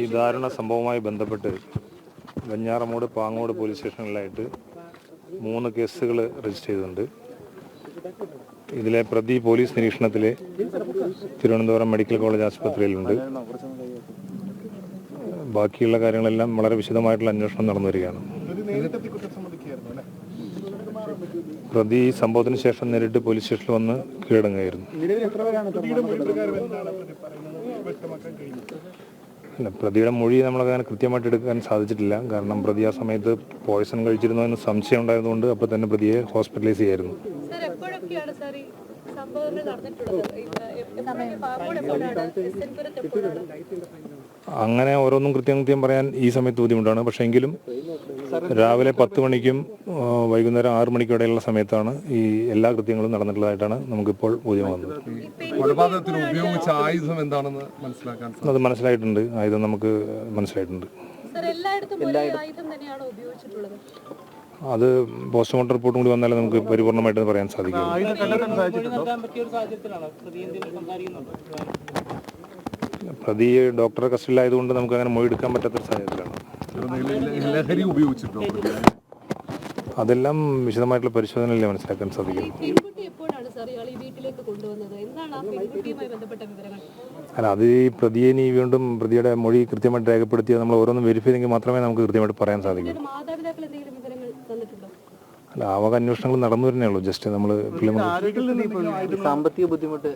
ഈ ദാരുണ സംഭവവുമായി ബന്ധപ്പെട്ട് വെഞ്ഞാറമൂട് പാങ്ങോട് പോലീസ് സ്റ്റേഷനിലായിട്ട് 3 കേസുകൾ രജിസ്റ്റർ ചെയ്തിട്ടുണ്ട്. ഇതിലെ പ്രതി പോലീസ് നിരീക്ഷണത്തിലെ തിരുവനന്തപുരം മെഡിക്കൽ കോളേജ് ആശുപത്രിയിലുണ്ട്. ബാക്കിയുള്ള കാര്യങ്ങളെല്ലാം വളരെ വിശദമായിട്ടുള്ള അന്വേഷണം നടന്നു വരികയാണ്. പ്രതി സംഭവത്തിന് ശേഷം നേരിട്ട് പോലീസ് സ്റ്റേഷനിൽ വന്ന് കീഴടങ്ങുകയായിരുന്നു. അല്ല, പ്രതിയുടെ മൊഴി നമ്മളങ്ങനെ കൃത്യമായിട്ട് എടുക്കാൻ സാധിച്ചിട്ടില്ല. കാരണം പ്രതി ആ സമയത്ത് പോയ്സൺ കഴിച്ചിരുന്നോ എന്ന് സംശയം ഉണ്ടായതുകൊണ്ട് അപ്പോൾ തന്നെ പ്രതിയെ ഹോസ്പിറ്റലൈസ് ചെയ്യായിരുന്നു. അങ്ങനെ ഓരോന്നും കൃത്യം പറയാൻ ഈ സമയത്ത് ബുദ്ധിമുട്ടാണ്. പക്ഷേ എങ്കിലും രാവിലെ 10 മണിക്കും വൈകുന്നേരം 6 മണിക്കും ഇടയിലുള്ള സമയത്താണ് ഈ എല്ലാ കൃത്യങ്ങളും നടന്നിട്ടുള്ളതായിട്ടാണ് നമുക്കിപ്പോൾ ബോധ്യമാകുന്നത്. അത് മനസ്സിലായിട്ടുണ്ട്. ആയുധം നമുക്ക് മനസ്സിലായിട്ടുണ്ട്. അത് പോസ്റ്റ്മോർട്ടം റിപ്പോർട്ടും കൂടി വന്നാലേ നമുക്ക് പരിപൂർണമായിട്ട് പറയാൻ സാധിക്കും. പ്രതി ഡോക്ടറെ കസ്റ്റഡിയിലായതുകൊണ്ട് നമുക്ക് അങ്ങനെ മൊഴി എടുക്കാൻ പറ്റാത്തൊരു സാഹചര്യത്തിലാണ്. അതെല്ലാം വിശദമായിട്ടുള്ള പരിശോധനയിലേ മനസ്സിലാക്കാൻ സാധിക്കും. അല്ല, അത് ഈ പ്രതിയെ ഇനി വീണ്ടും പ്രതിയുടെ മൊഴി കൃത്യമായിട്ട് രേഖപ്പെടുത്തിയത് നമ്മൾ ഓരോന്നും വെരിഫൈ ചെയ്തെങ്കിൽ മാത്രമേ നമുക്ക് കൃത്യമായിട്ട് പറയാൻ സാധിക്കൂ. അല്ല, ആവക അന്വേഷണങ്ങൾ നടന്നു വരുന്നേ ഉള്ളൂ. ജസ്റ്റ് നമ്മൾ സാമ്പത്തിക ബുദ്ധിമുട്ട്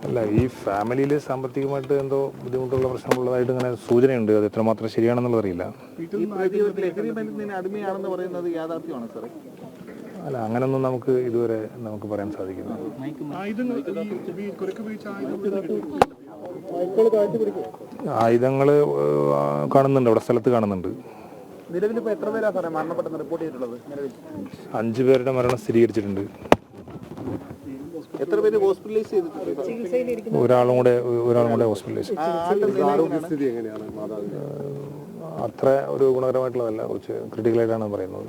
അല്ല, ഈ ഫാമിലിയിൽ സാമ്പത്തികമായിട്ട് എന്തോ ബുദ്ധിമുട്ടുള്ള പ്രശ്നമുള്ളതായിട്ട് ഇങ്ങനെ സൂചനയുണ്ട്. അത് എത്രമാത്രം ശരിയാണെന്നുള്ളത് അറിയില്ല. അല്ല, അങ്ങനൊന്നും നമുക്ക് ഇതുവരെ പറയാൻ സാധിക്കില്ല. ആയുധങ്ങൾ കാണുന്നുണ്ട്, അവിടെ സ്ഥലത്ത് കാണുന്നുണ്ട്. 5 പേരുടെ മരണം സ്ഥിരീകരിച്ചിട്ടുണ്ട്. ഒരാളും കൂടെ ഹോസ്പിറ്റലൈസ്. അത്ര ഒരു ഗുണകരമായിട്ടുള്ളതല്ല, കുറച്ച് ക്രിട്ടിക്കലായിട്ടാണ് പറയുന്നത്.